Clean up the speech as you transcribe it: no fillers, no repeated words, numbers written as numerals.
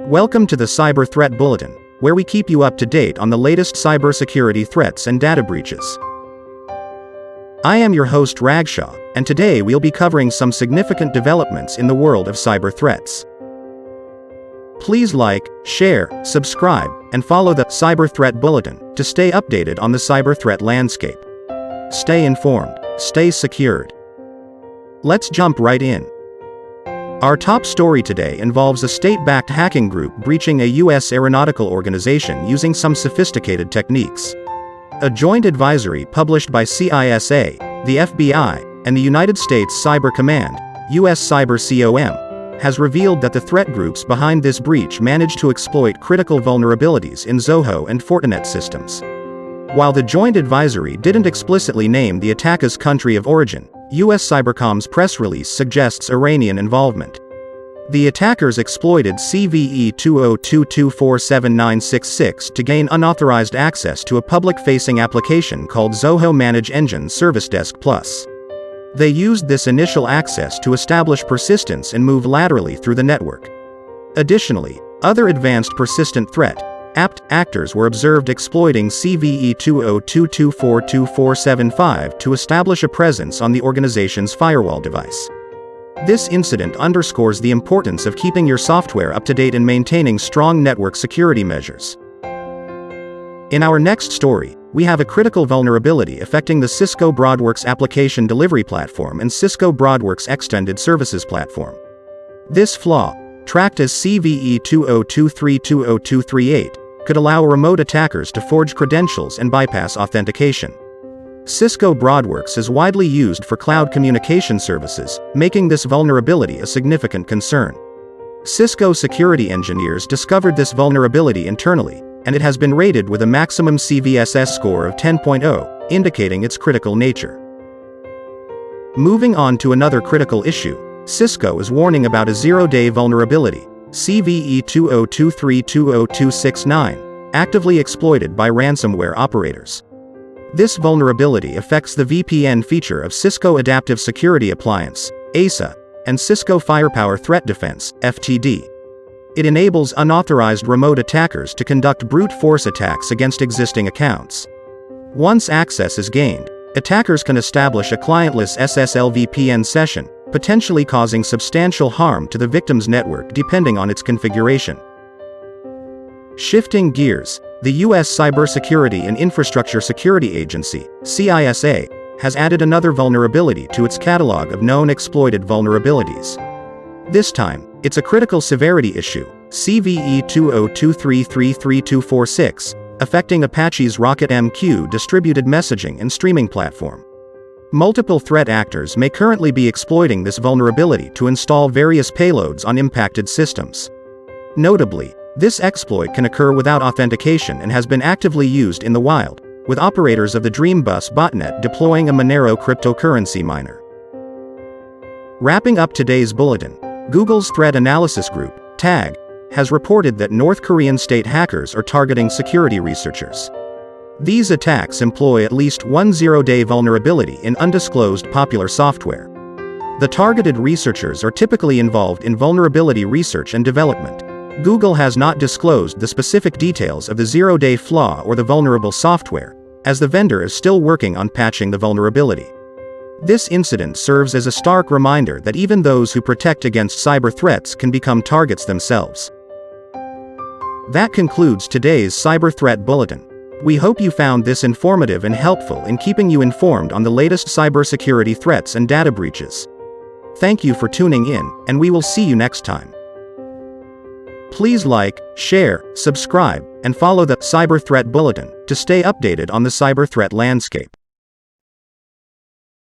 Welcome to the Cyber Threat Bulletin, where we keep you up to date on the latest cybersecurity threats and data breaches. I am your host Ragshaw, and today we'll be covering some significant developments in the world of cyber threats. Please like, share, subscribe, and follow the Cyber Threat Bulletin to stay updated on the cyber threat landscape. Stay informed, stay secured. Let's jump right in. Our top story today involves a state-backed hacking group breaching a U.S. aeronautical organization using some sophisticated techniques. A joint advisory published by CISA, the FBI, and the United States Cyber Command, U.S. Cyber COM, has revealed that the threat groups behind this breach managed to exploit critical vulnerabilities in Zoho and Fortinet systems. While the joint advisory didn't explicitly name the attacker's country of origin, U.S. Cybercom's press release suggests Iranian involvement. The attackers exploited CVE 202247966 to gain unauthorized access to a public-facing application called Zoho Manage Engine Service Desk Plus. They used this initial access to establish persistence and move laterally through the network. Additionally, other advanced persistent threat actors were observed exploiting CVE 202242475 to establish a presence on the organization's firewall device. This incident underscores the importance of keeping your software up to date and maintaining strong network security measures. In our next story, we have a critical vulnerability affecting the Cisco BroadWorks application delivery platform and Cisco BroadWorks Extended Services platform. This flaw, tracked as CVE 202320238, could allow remote attackers to forge credentials and bypass authentication. Cisco BroadWorks is widely used for cloud communication services, making this vulnerability a significant concern. Cisco security engineers discovered this vulnerability internally, and it has been rated with a maximum CVSS score of 10.0, indicating its critical nature. Moving on to another critical issue, Cisco is warning about a zero-day vulnerability, CVE 202320269, actively exploited by ransomware operators. This vulnerability affects the VPN feature of Cisco Adaptive Security Appliance, CISA, and Cisco Firepower Threat Defense, FTD. It enables unauthorized remote attackers to conduct brute force attacks against existing accounts. Once access is gained, attackers can establish a clientless SSL VPN session, potentially causing substantial harm to the victim's network depending on its configuration. Shifting gears, the U.S. Cybersecurity and Infrastructure Security Agency, CISA, has added another vulnerability to its catalog of known exploited vulnerabilities. This time, it's a critical severity issue, CVE 202333246, affecting Apache's RocketMQ distributed messaging and streaming platform. Multiple threat actors may currently be exploiting this vulnerability to install various payloads on impacted systems. Notably, this exploit can occur without authentication and has been actively used in the wild, with operators of the Dreambus botnet deploying a Monero cryptocurrency miner. Wrapping up today's bulletin, Google's Threat Analysis Group, TAG, has reported that North Korean state hackers are targeting security researchers. These attacks employ at least one zero-day vulnerability in undisclosed popular software. The targeted researchers are typically involved in vulnerability research and development. Google has not disclosed the specific details of the zero-day flaw or the vulnerable software, as the vendor is still working on patching the vulnerability. This incident serves as a stark reminder that even those who protect against cyber threats can become targets themselves. That concludes today's Cyber Threat Bulletin. We hope you found this informative and helpful in keeping you informed on the latest cybersecurity threats and data breaches. Thank you for tuning in, and we will see you next time. Please like, share, subscribe, and follow the Cyber Threat Bulletin to stay updated on the cyber threat landscape.